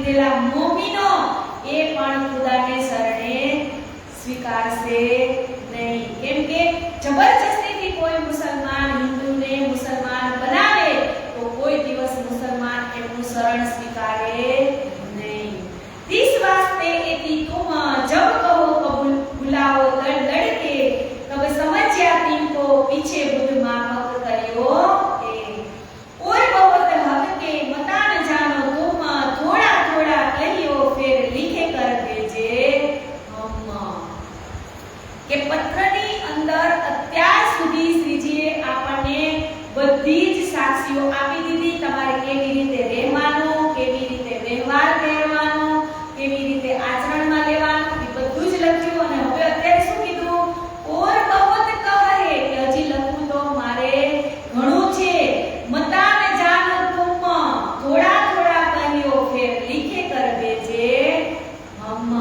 ચીંધેલા મોમીનો એ પણ ખુદાને શરણે સ્વીકારશે નહીં. કેમ કે જબરજસ્તીથી કોઈ મુસલમાન હિન્દુને મુસલમાન બનાવે તો કોઈ દિવસ મુસલમાન એનું શરણ સ્વીકારે નહીં. इस वास्ते यदि तुम जब कहो कबूल बुलाओ लड़ लड़ के तब समझ आती को पीछे बुद्ध माफक करियो ए और बहुत हक के मता न जानो तुम थोड़ा थोड़ा कहियो फिर लिखे कर भेजे हम के પત્રની અંદર અત્યાર સુધી શ્રીજીએ આપણને બધી જ સાક્ષીઓ આપી દીધી. તમારે કેવી રીતે રહેવાનું, કેવી રીતે વ્યવહાર કરવાનો, કેવી રીતે આચરણમાં લેવાનું એ બધું જ લખ્યું. અને હવે અત્યારે શું કીધું? ઓર બહુત કહે કે હજી લખવું તો મારે ઘણું છે. મતા ન જાનો તુમ થોડા થોડા કહ્યો ફેર લીખે કર દેજે હમ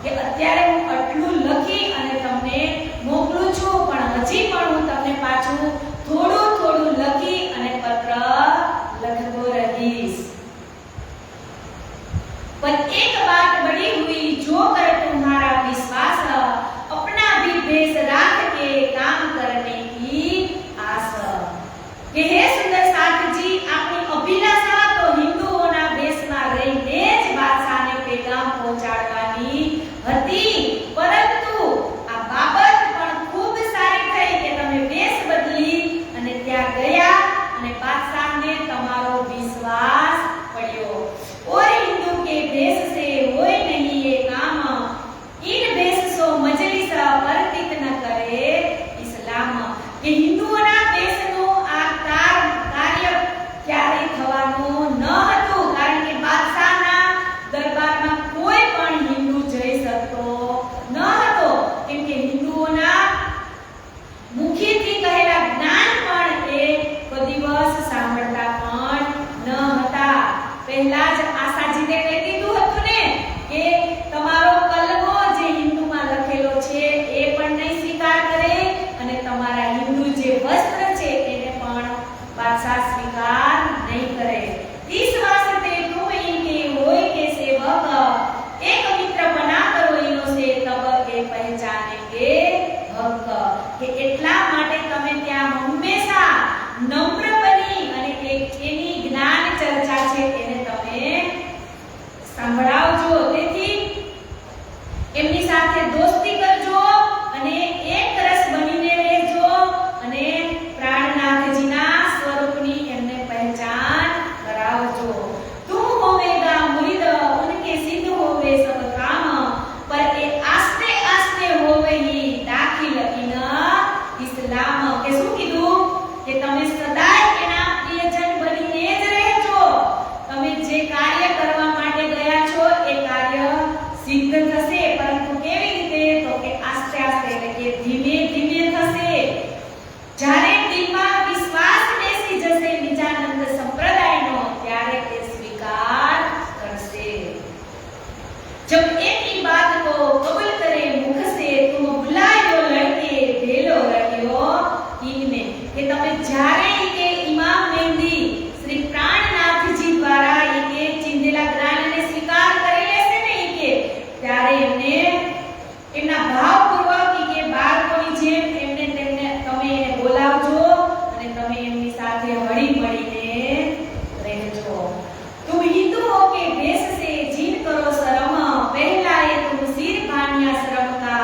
કે અત્યારે હું આટલું લખી અને તમને મોકલું છું, પણ હજી પણ હું તમને પાછું થોડું થોડું લખી અને પત્ર લખતો રહીશ. पर एक बात बड़ी हुई जो कर तुम्हारा विश्वास अपना भी भेष राख के काम करने की आस કે હે સુંદર સાથજી, આપની અભિલાષા તો હિન્દુઓના દેશમાં રહીને જ બાદશાહને પેગામ પહોંચાડવાની હતી, પરંતુ આ બાબત પણ ખૂબ સારી થઈ કે તમે વેશ બદલી અને ત્યાં ગયા અને બાદશાહને તમારો વિશ્વાસ પડ્યો. और हिंदू के भेष से होए नहीं ये काम, इन भेष सो मजलिस वर्तित न करे इस्लाम કે હિન્દુઓના દેશનો આ કાર્ય ક્યારે થવાનું ન હતું, કારણ કે બાદશાહના દરબારમાં કોઈ પણ હિન્દુ જઈ શકતો ન હતો. કેમ કે હિન્દુઓના મુખેથી કહેલા જ્ઞાન પણ એ કોઈ દિવસ સાંભળતા પણ ન હતા. પહેલા જ આશાજીને કહી દીધું હતું ને કે તમારો કલમો જે હિન્દુમાં લખેલો છે એ પણ નહીં સ્વીકાર કરે અને તમારા હિન્દુ જે વસ્ત્ર છે એને પણ બાદશાહ સ્વીકાર નહીં કરે. इस वास्ते तुम इनके होय के सेवक एक मित्र बना करो इनो से तब ये पहचानेंगे हक કે એટલા માટે તમે ત્યાં હંમેશા નમ્ર બની અને એની જ્ઞાન ચર્ચા છે એને તમે સંભળાવજો. તેથી એમની સાથે દોસ્તી કરજો અને એક રસ બનીને રહેજો અને પ્રાણનાથજીના સ્વરૂપની એમને પહેચાન કરાવજો. તું હોવેગા મુરીદ ઉનકે સિદ્ધ હોવે સબ કામ, પર એ આસ્તે આસ્તે હોવે હી દાખિલ ઇન ઇસ્લામ કે શું કીધું કે તમે સદાય એના પ્રિયજન બનીને જ રહેજો. તમે જે કાર્ય કરવા માટે ગયા છો એ કાર્ય સિદ્ધ થશે, પરંતુ કેવી રીતે? તો કે આસ્તે આસ્તે એટલે કે ધીમે ધીમે થશે. જ્યારે દિલમાં વિશ્વાસ બેસી જશે નિજાનંદ સંપ્રદાયનો ત્યારે તે સ્વીકાર કરશે. जब एक ही बात को कबूल करे मुख से तुम बुलायो लड़के भेलो रहियो इनमें કે તમે જ્યારે કે ઇમામ મહેંદી શ્રી પ્રાણનાથજી દ્વારા કે ચિંધેલા જ્ઞાનને સ્વીકાર કરી લેશે ને કે ત્યારે એમને એમના ભાવપૂર્વક કે બાળકોની જેમ એમને તેમને તમે એને બોલાવજો અને તમે એમની સાથે હળી મળીને રહેજો. तुम हिंदू हो के भेष से जीन करो शर्म, पहला ये तुम सिर भानिया शर्म का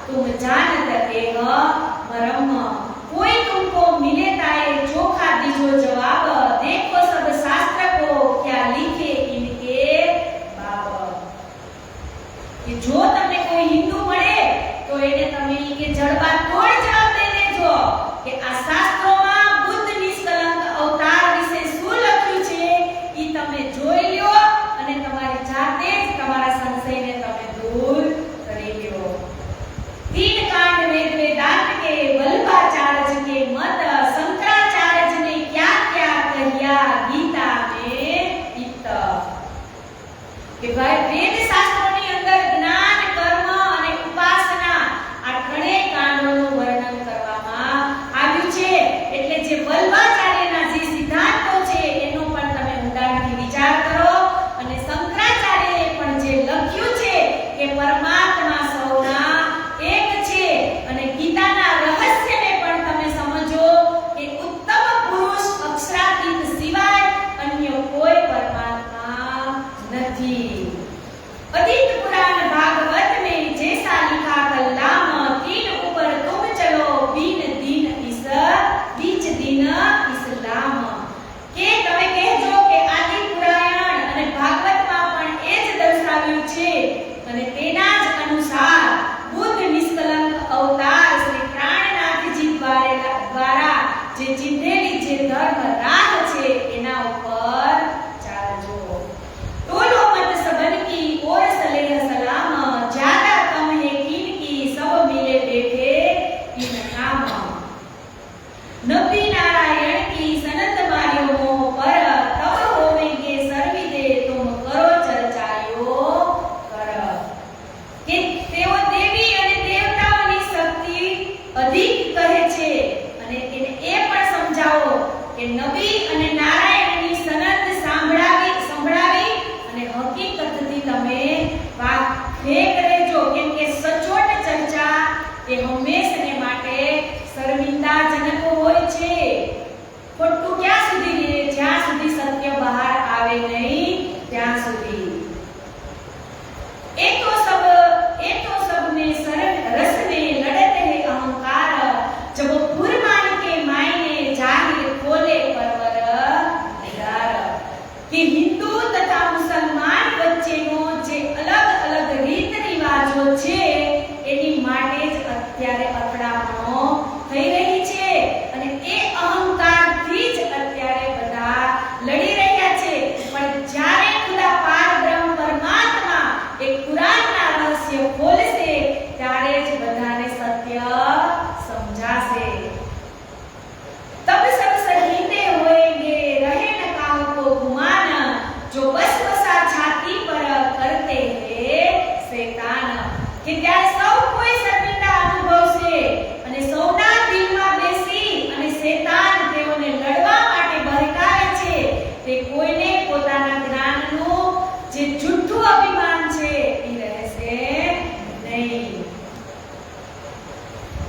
तुम जानत एह मरम. कोई तुमको मिले ताए चोखा दीजो जवाब, देखो सब शास्त्र को क्या लिखे इनके बाप. कि जो તમને કોઈ હિન્દુ મળે તો એને તમે કે જડબા તોડ જવાબ દઈ દેજો કે આ શાસ્ત્રોમાં બુદ્ધ નિષ્કલંક અવતાર વિશે શું લખ્યું છે ઈ તમે જોઈ લ્યો અને તમારી જાતે જ તમારા સંશયને તમે દૂર કરી લ્યો. तीन कांड वेद वेदांत के वल्लभाचार्य के मत शंकराचार्य ने क्या क्या कहिया गीता में इत કે ભાઈ વેદ શાસ્ત્રોની અંદર જ્ઞાન, કર્મ અને ઉપાસના આ ત્રણેય કાંડોનું વર્ણન કરવામાં આવ્યું છે. એટલે જે વલ્લભાચાર્યના જે સિદ્ધાંતો છે એનો પણ તમે ઊંડાણથી વિચાર કરો અને શંકરાચાર્ય નથી। अदित पुराण भागवत में जैसा लिखा कल्लाम, तीन ऊपर तुम चलो बीन दिन इस बीच दिन इस्लाम। के તમે કહેજો કે આદિ પુરાણ અને ભાગવતમાં પણ એ જ દર્શાવ્યું છે અને તેના જ અનુસાર બુદ્ધ નિષ્કલંક અવતાર શ્રી પ્રાણનાથજી દ્વારા જે ચિંધેલી જે ધર્મ રાહ છે એના ઉપર ચાલજો। टोलो मत सबन की और सलेह सलाम, ज्यादा कम है किन की सब मिले बैठे इन नाम। नबी नारायण की सनत मारियो मोह पर, तब होवेंगे सर्विदे तुम करो चर्चायो कर। કે તેઓ દેવી અને દેવતાઓની શક્તિ અધિક કહે છે અને એને એ પણ સમજાવો કે નબી અને નારાયણની સનત સંભળાવી અને હકીકતથી તમે વાત ફેક રહેજો, કેમ કે સચોટ ચર્ચા એ હંમેશને માટે શર્મિંદાજનક હોય છે। ખોટું ક્યાં સુધી રહે? જ્યાં સુધી સત્ય બહાર આવે નહીં ત્યાં સુધી। એ તો सब में रस में लड़ते हैं अहंकार, जब फुरमान के मायने जाहिर खोले परवर निगार। कि हिंदू तथा मुसलमान વચ્ચેનો જે અલગ અલગ રીત રિવાજો છે એની માટે જ અત્યારે અથડામણો થઈ રહી છે અને એ અહંકારથી જ અત્યારે બધા લડી રહ્યા છે। પણ જ્યારે ખુદા પારબ્રહ્મ પરમાત્મા એક કુરાનના રહસ્ય ખોલશે ત્યારે જ બધાને સત્ય સમજાશે। तब सब सहीते होएंगे रहे न काहू को गुमान, जो बस बसा छाती पर करते हैं शैतान। कि ત્યારે સૌ કોઈ શર્મિંદા અનુભવશે અને સૌના દિલમાં બેસી અને શૈતાન તેઓને લડવા માટે બહકાવે છે। તે કોઈને પોતાના જ્ઞાનનું જે જૂઠું અભિમાન છે એ રહેશે નહીં।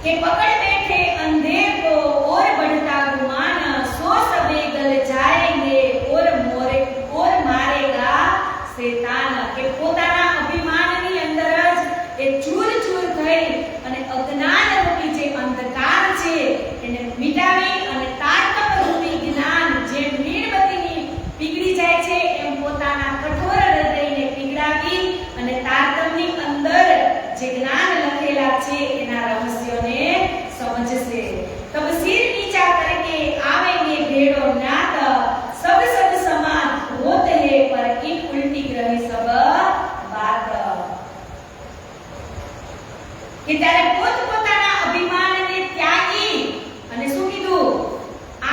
કે પકડ બેઠે અંધેર को और बढ़ता गुमान, सो सबे गल जाएंगे और मारेगा शैतान। કે પોતાના અભિમાનની અંદર જ એ ચૂર થઈ અને અજ્ઞાન રૂપી જે અંધકાર છે એને મિટાવી અને તારતમ્ય રૂપી જ્ઞાન જે મીણબત્તીની પીગળી જાય છે એમ પોતાના કઠોર હૃદયને પીગળાવી અને તારતમ્યની અંદર જે જ્ઞાન લખેલા છે એના રહસ્યોને समझसे। तब सिर नीचा करके आवेंगे भेड़ो नाथ, सब सद समान होते हैं पर इन उल्टी ग्रही सब बात। કે ત્યારે પોતપોતાના અભિમાનને ત્યાગી અને શું કીધું?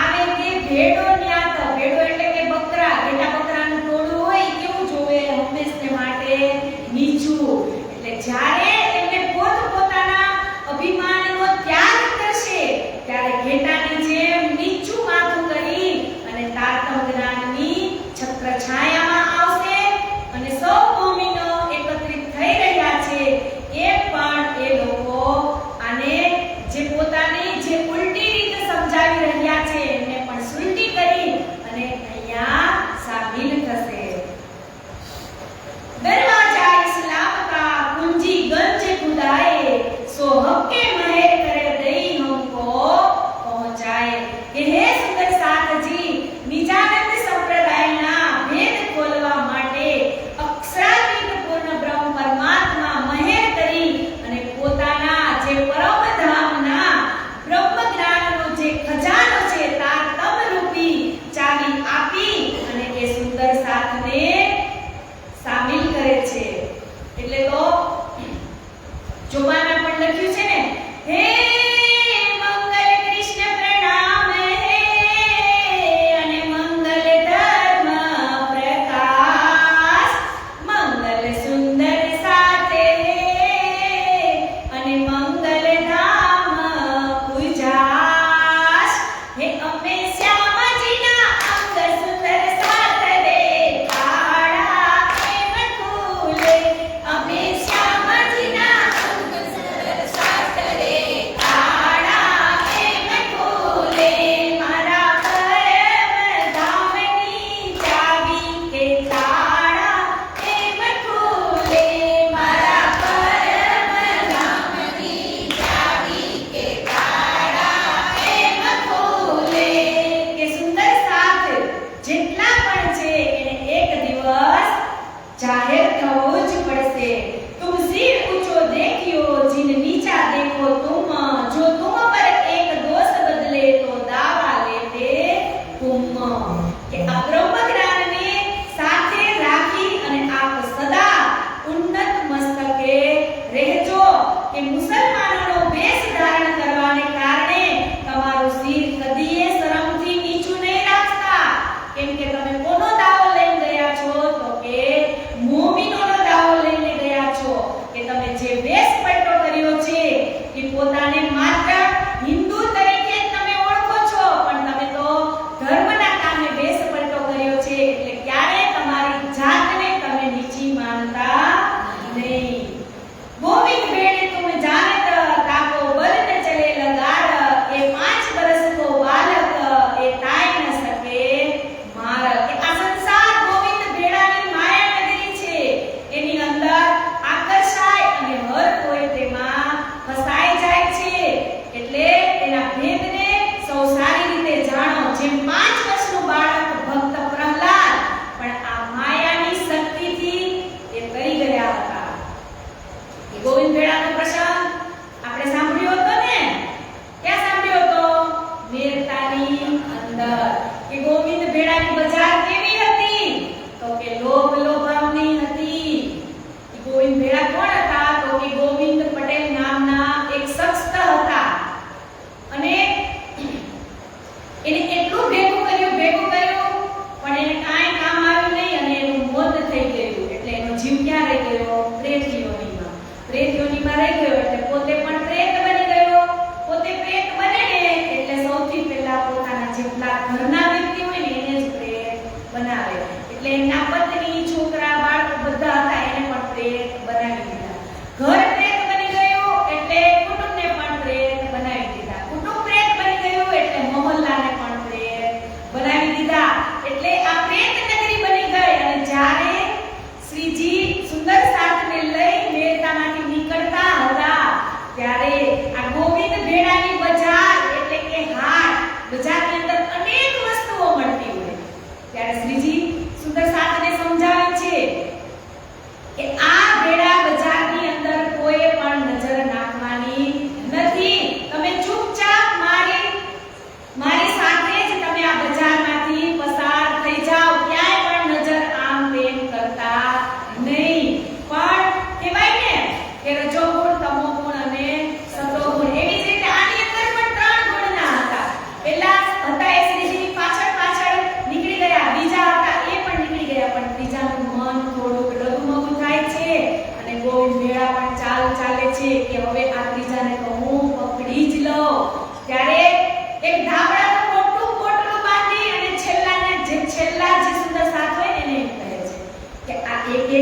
આવે તે ભેડો ન્યાત। ભેડો એટલે કે બકરા, ઘેટા બકરાનું ટોળું હોય કેવું જોવે? હંમેશને માટે નીચું। એટલે જ્યારે એમને પોતપોતાના અભિમાનનો ત્યાગ કરશે ત્યારે ઘેટાની જેમ નીચું માથું કરી અને તારતમ્ય જ્ઞાનની છત્ર છાયામાં આવશે અને સૌ ભૂમિનો એકત્રિત થઈ રહ્યા છે એ પણ એ લોકો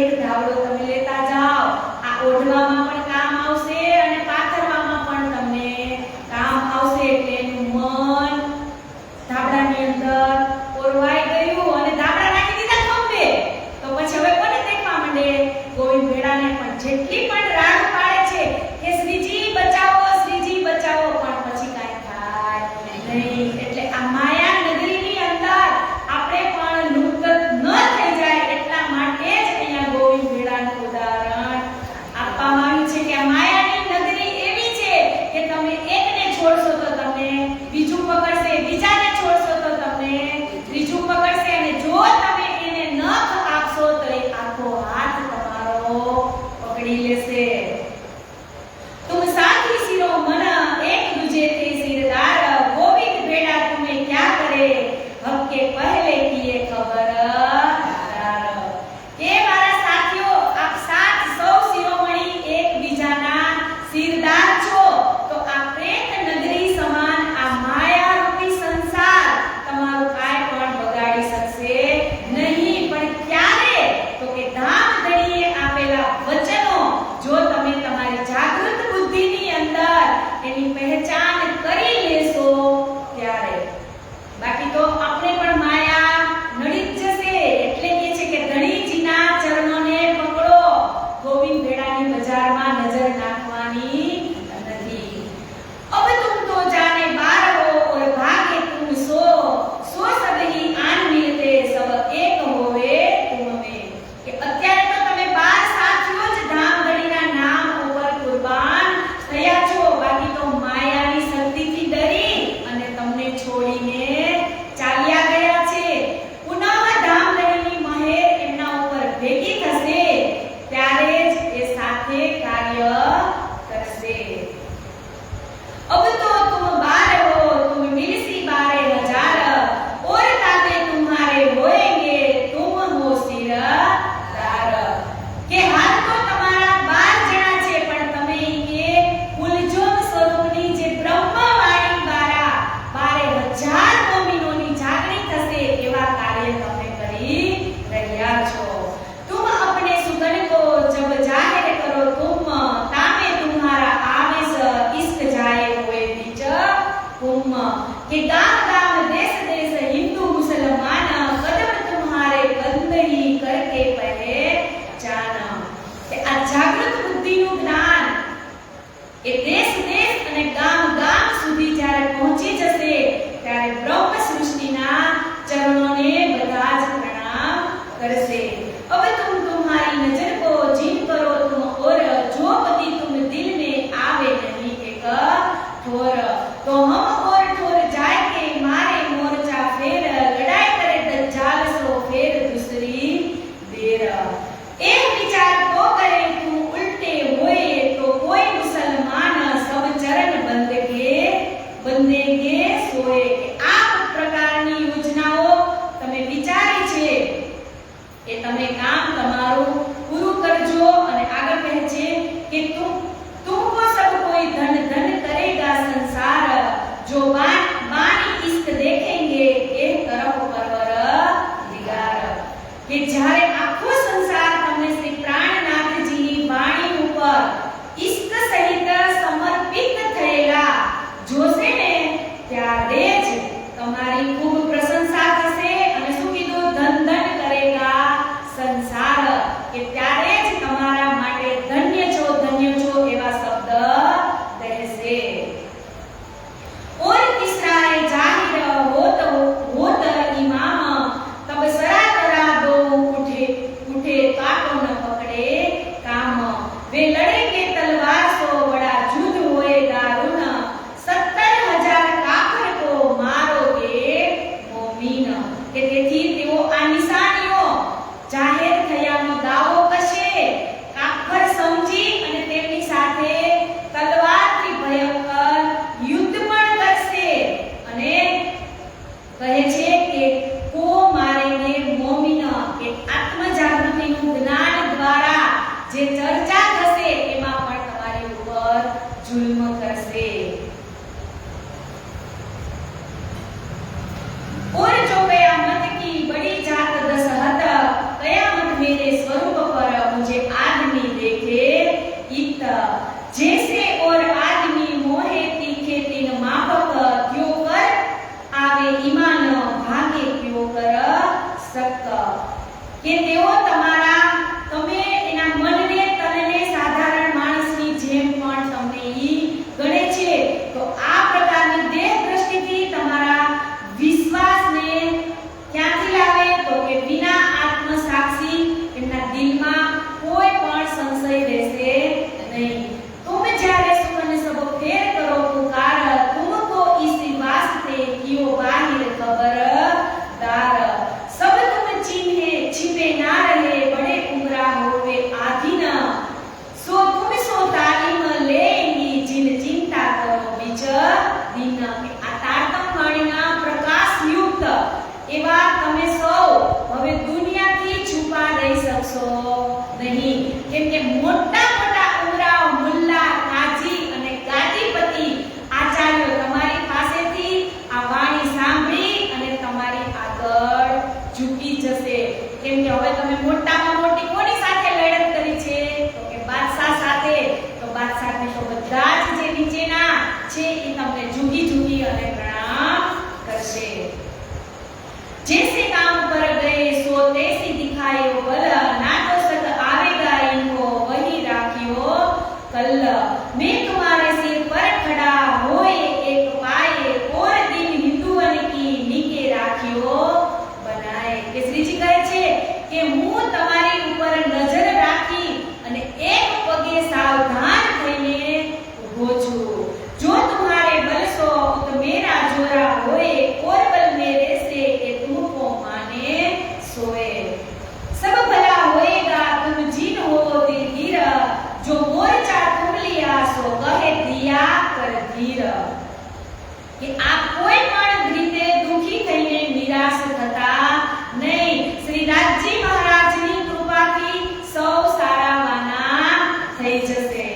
એક ધાવડો તમે લેતા જાઓ, આ ઓઢવામાં પણ કામ આવશે અને પાથરવામાં પણ તમને કામ આવશે. એટલે એનું મન ધાબળાની અંદર ઓરવાઈ ગયું અને ધાબળા નાખી દીધા ખંભે. તો પછી હવે કોને દેખવા માંડે? ગોવિંદ ભેડાને પણ જેટલી પણ રાડ પાડે છે કે શ્રીજી બચાવો, શ્રીજી બચાવો, પણ પછી કાંઈ થાય નહીં. એટલે આ માયા નગરીની અંદર આપણે પણ લુપ્ત ન થઈ જાય એટલા માટે જ અહીંયા ગોવિંદ ભેડાનું ઉદાહરણ આપવામાં આવ્યું છે કે આ માયાની નગરી એવી છે કે તમે એકને છોડશો તો તમને બીજું પકડશે, બીજાને છોડશો તો તમને ત્રીજું પકડશે, અને જો તમે એને નખ આપશો તો એ આખો હાથ તમારો પકડી લેશે. तुम साथी सिरो मन एक दूजे थे सिरदार, गोविंद भेड़ा तुम्हें क्या करे, हक के पहले किए खबरदार. के मारा साथियों, आप साथ सौ शिरोमणि एक बीजाना सिरदार છો, તો આ પ્રેત નગરી સમાન આ માયા રૂપી સંસાર તમારું કાંઈ પણ બગાડી શકશે નહીં. પણ ક્યારે? તો કે ધામ ધણીએ આપેલા વચનો જો તમે તમારી જાગૃત બુદ્ધિની અંદર એની પહેચાન કરી લેશો ત્યારે. બાકી તો આપણે પણ માયા નડી જ જશે. એટલે કે છે કે ધણીજીના ચરણોને પકડો, ગોવિંદ ભેડાની બજારમાં નજર નાખવાની નથી. अब तुम तो जाने बार हो और भागे तुम सो, सो सब ही आन मिलते सब एक होवे तुम में. કે અત્યારે તો તમે 12 સાથીઓ જ ધામધણીના નામ ઉપર કુરબાન થયા છો, બાકી તો માયાની શક્તિથી ડરી અને તમને છોડીને ચાલ્યા ગયા છે. પુનઃ ધામધણીની મહેર એમના ઉપર ભેગી થશે ત્યારે જ એ સાથે કાર્ય કરશે. अब तो तुम बार हो, तुम मिलसी 12,000, और ताते तुम्हारे होएंगे तुम हो सिरदार. के हाथ तो તમારા 12 જણા છે, પણ તમે કે કુલજોત સ્વરૂપની જે બ્રહ્મવાણી દ્વારા 12,000 મોમીનોની જાગણી થશે એવા કાર્ય તમે કરી રહ્યા છો. तुम अपने सुगन को जब जाहिर करो तुम, तामे तुम्हारा आवेश इश्क जाए हुए बीच तुम. के गांव गांव देश देश हिंदू मुसलमान, कदम तुम्हारे बंद ही करके पहचान. કે આ જાગૃત બુદ્ધિનું જ્ઞાન એ દેશ દેશ અને ગામ ગામ સુધી જ્યારે પહોંચી જશે ત્યારે બ્રહ્મ સૃષ્ટિના ચરણોને બધા જ પ્રણામ કરશે. अब तुम तुम्हारी नजर को जिन करो तुम और, जो पति तुम दिल में आवे नहीं एक ठोर. तो हम और ठोर जाए के मारे मोर्चा फेर, लड़ाई करे दज्जाल सो फेर दूसरी देर. एक विचार तो करे तुम उल्टे होए, तो कोई मुसलमान सब चरण बंदेगे सोए. આ પ્રકારની યોજનાઓ તમે વિચારી છે કે તમે કામ તમારું પૂરું કરજો. અને આગળ કહે છે કે तुमको सब कोई धन धन करेगा संसार, जो बानी इश्क देखेंगे एक तरफ परवरदिगार. કે જ્યારે આખો સંસાર તમને શ્રી પ્રાણનાથજીની વાણી ઉપર ઇશ્ક સહિત સમર્પિત થયેલા જોશે ને ત્યારે જ તમારી ખૂબ પ્રશંસા થશે. અને શું કીધું? ધન ધન કરેગા સંસાર. કે ત્યારે જ તમારા માટે ધન્ય છો એવા શબ્દ કહેશે. और तीसरा है जाहिर होत इमाम, तब सरा करा दो उठे उठे काटो न पकड़े काम. वे लड़ेंगे तलवार सो बड़ा युद्ध होएगा रुन, 70,000 काफर को मारोगे मोमीन. કે તેથી તેઓ આ નિશાનીઓ જાહેર થયાનો દાવો કરશે, કાફર સમજી અને તેમની સાથે તલવારથી ભયંકર યુદ્ધ પણ કરશે. અને કહે છે કે કો મારેંગે મોમીન, કે આત્મજાગૃતિનું જ્ઞાન દ્વારા જે ચર્ચા થશે એમાં પણ તમારી ઉપર જુલ્મ કરશે. और जो कयामत की बड़ी जात दसहत, कयामत मेरे स्वरूप पर सही रहसे नहीं। तुम जारे सुमन सब फेर करो पुकार, तुमको इसी वास्ते कियो बाहिर खबरदार। सब तुम चिन्हे छिपे ना रहे, बड़े उमरा होवे आधीन, सो तुम सो तालीम लेंगी जिन चिंता करो बीच दिन। आ तारतम वाणीना प्रकाश युक्त एवा તમે સૌ હવે દુનિયાથી છુપા રહી શકશો નહીં, કેમ કે મોટા મોટા ઉમરાઓ મુલ્લા કાજી અને ગાદીપતિ આચાર્યો તમારી પાસેથી આ વાણી સાંભળી અને તમારી આગળ ઝૂકી જશે, કેમ કે હવે તમે મોટામાં મોટી કોની સાથે લડત કરી છે તો કે બાદશાહ સાથે। તો બાદશાહને તો બધા જ જે નીચેના છે એ તમને ઝૂકી ઝૂકી અને પ્રણામ કરશે। जैसे काम पर गए सो तैसी दिखायो बल, ना तो सत आवेगा इनको वही राखियो कल। मैं तुम्हारे सिर पर खड़ा होए एक पाए, और दिन हिंदुवन की नीके राखियो बनाए। केसरी जी कहे छे કે હું તમારી ઉપર નજર રાખી અને એક પગે સાવધાન થઈને ઊભો છું। જો तुम्हारे बल सो तो मेरा जोरा होए, और बल मेरे से के तुमको माने सोए। सब भला होएगा तुम जिन हो धीर, जो मोर्चा तुम लिया सो कहे दिया कर धीर। कि आप कोई पण રીતે દુખી થઈને નિરાશ થતા નહીં। શ્રી રાજજી મહારાજની કૃપાથી સૌ સારાવાના થઈ જશે।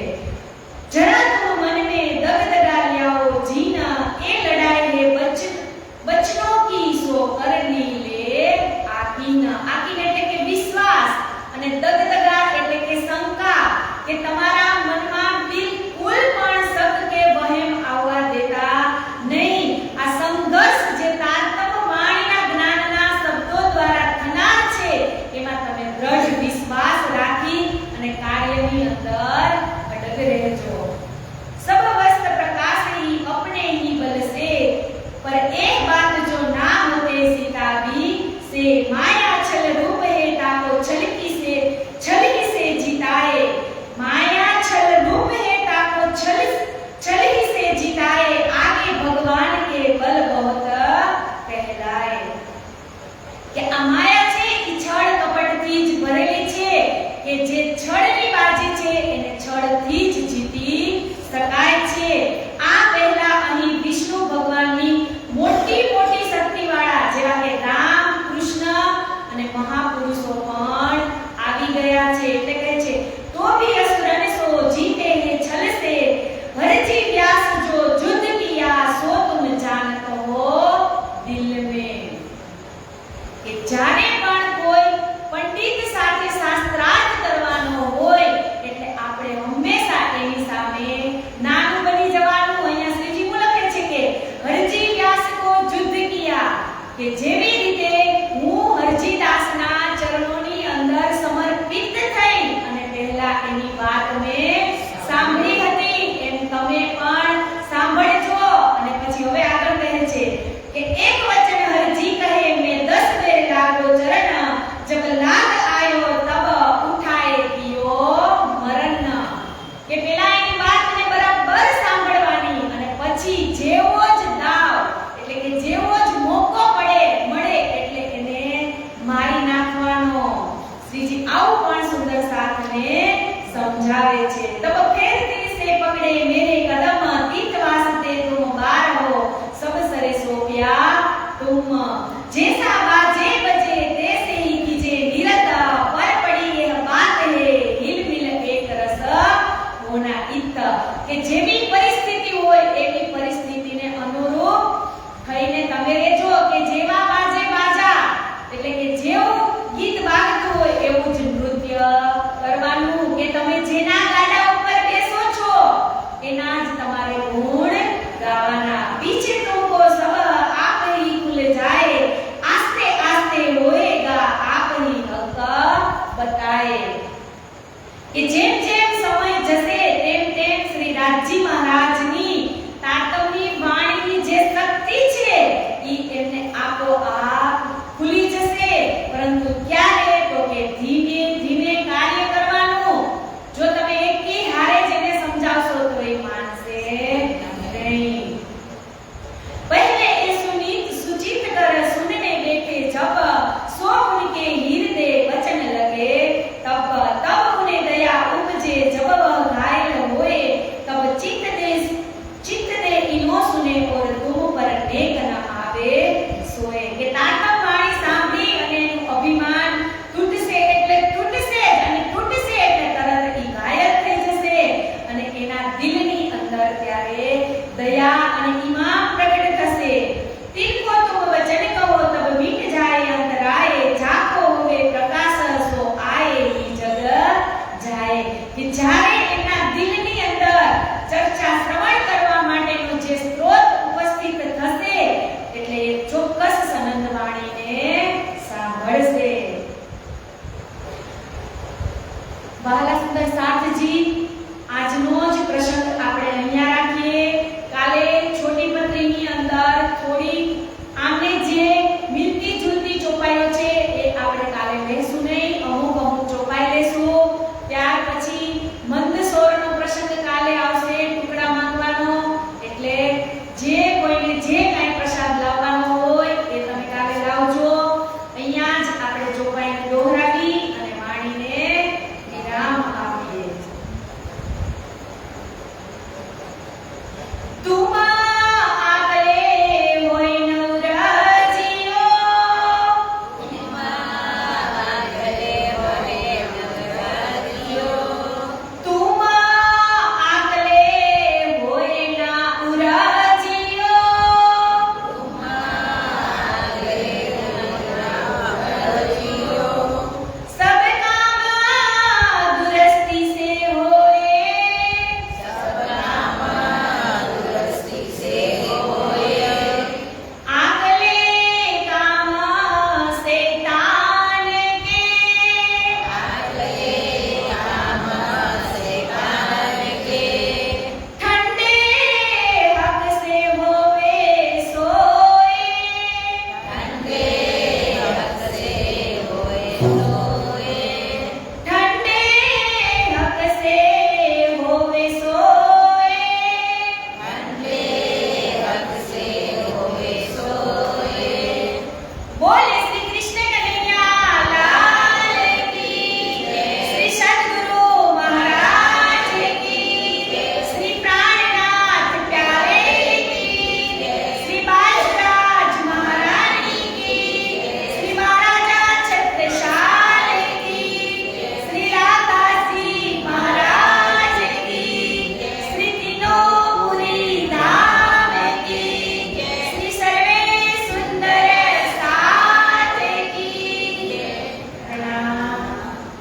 जरा तुम मन में दगदगा लियाओ जीन, ए लड़ाई है बचनों की सो करनी ले आकीन। आकीन એટલે કે વિશ્વાસ અને દગદગા એટલે કે શંકા, કે તમારા મનમાં બિલકુલ પણ શક કે વહેમ આવવા દેતા નહીં। આ સંઘર્ષ જે તારતમ વાણીના જ્ઞાનના શબ્દો દ્વારા થનાર છે એમાં તમે દ્રઢ વિશ્વાસ રાખી અને કાર્યની અંદર અડગ રહેજો। सब वस्त्र प्रकाश ही अपने ही बल से, पर एक बात जो ना होते सीता भी से, माया छल रूप है ताको छलकी से जिताए। माया छल रूप है ताको छलकी से जिताए, आगे भगवान के बल बहुत कहलाए। કે આ માયા છે એ છળ કપટથી જ ભરેલી છે, કે જે છળની બાજી છે એને છળથી જ જીતી શકાય છે। આ પહેલા અહીં વિષ્ણુ ભગવાનની મોટી મોટી શક્તિવાળા જેવા કે રામ, કૃષ્ણ અને મહાપુરુષો પણ આવી ગયા છે। એટલે કહે છે તો भी असुरन सो जीते हैं छल से, भरजी व्यास जो युद्ध किया सो तुम जानत हो दिल में। કે જ્યારે પણ કોઈ પંડિત સાથે શાસ્ત્રાર્થ કરવાનો હોય એટલે આપણે હંમેશા એની સામે નાનું બની જવાનું। અહીંયા શ્રીજી હું લખે છે કે હરજી વ્યાસ કો યુદ્ધ કિયા, કે જેવી રીતે હું હરજીદાસના ચરણોની અંદર સમર્પિત થઈ અને પહેલા એની વાત મેં સાંભળી હતી એમ તમે પણ સાંભળજો। અને પછી હવે આગળ કહે છે કે એક વચન હરજી કહે મેં 10 बेर लागो चरण, जब लाग आयो तब उठाए दियो मरण। કે પેલા એની વાતને બરાબર સાંભળવાની અને પછી જેવો જ દાવ એટલે કે જેવો જ મોકો મળે એટલે એને મારી નાખવાનો। શ્રીજી આવું પણ સુંદર સાથને સમજાવે છે। તબ ફેર તીર से पकड़े मेरे कदम, तीत वास्ते तुम बार हो, सब सरे सोप्या तुम। जैसा बाजे बजे तैसे ही कीजे निरत, पर पड़ी यह बात है हिल मिल एक रस होना इत। કે જેવી પરિસ્થિતિ હોય એવી પરિસ્થિતિને અનુરૂપ થઈને તમે રહેજો। કે જેવા બાજે બાજા એટલે કે જેવું ગીત વાગતું હોય એવું જ નૃત્ય કરવાનું। કે તમે જેના ગાડા ઉપર બેસો છો એના જ તમારે ગુણ ગાવાના। પીછે तुमको सब आप ही खुल जाए, आस्ते आस्ते होएगा आप ही हक बताए। કે જેમ જેમ સમય જશે તેમ તેમ શ્રી રાજજી મહારાજની તાતમની વાણીની જે શક્તિ છે એ એમને આપોઆપ ખુલી જશે। પરંતુ ક્યારે તો કે ધીમે ધીમે કાર્ય કરવાનું। જો વહાલા સુંદર સાથજી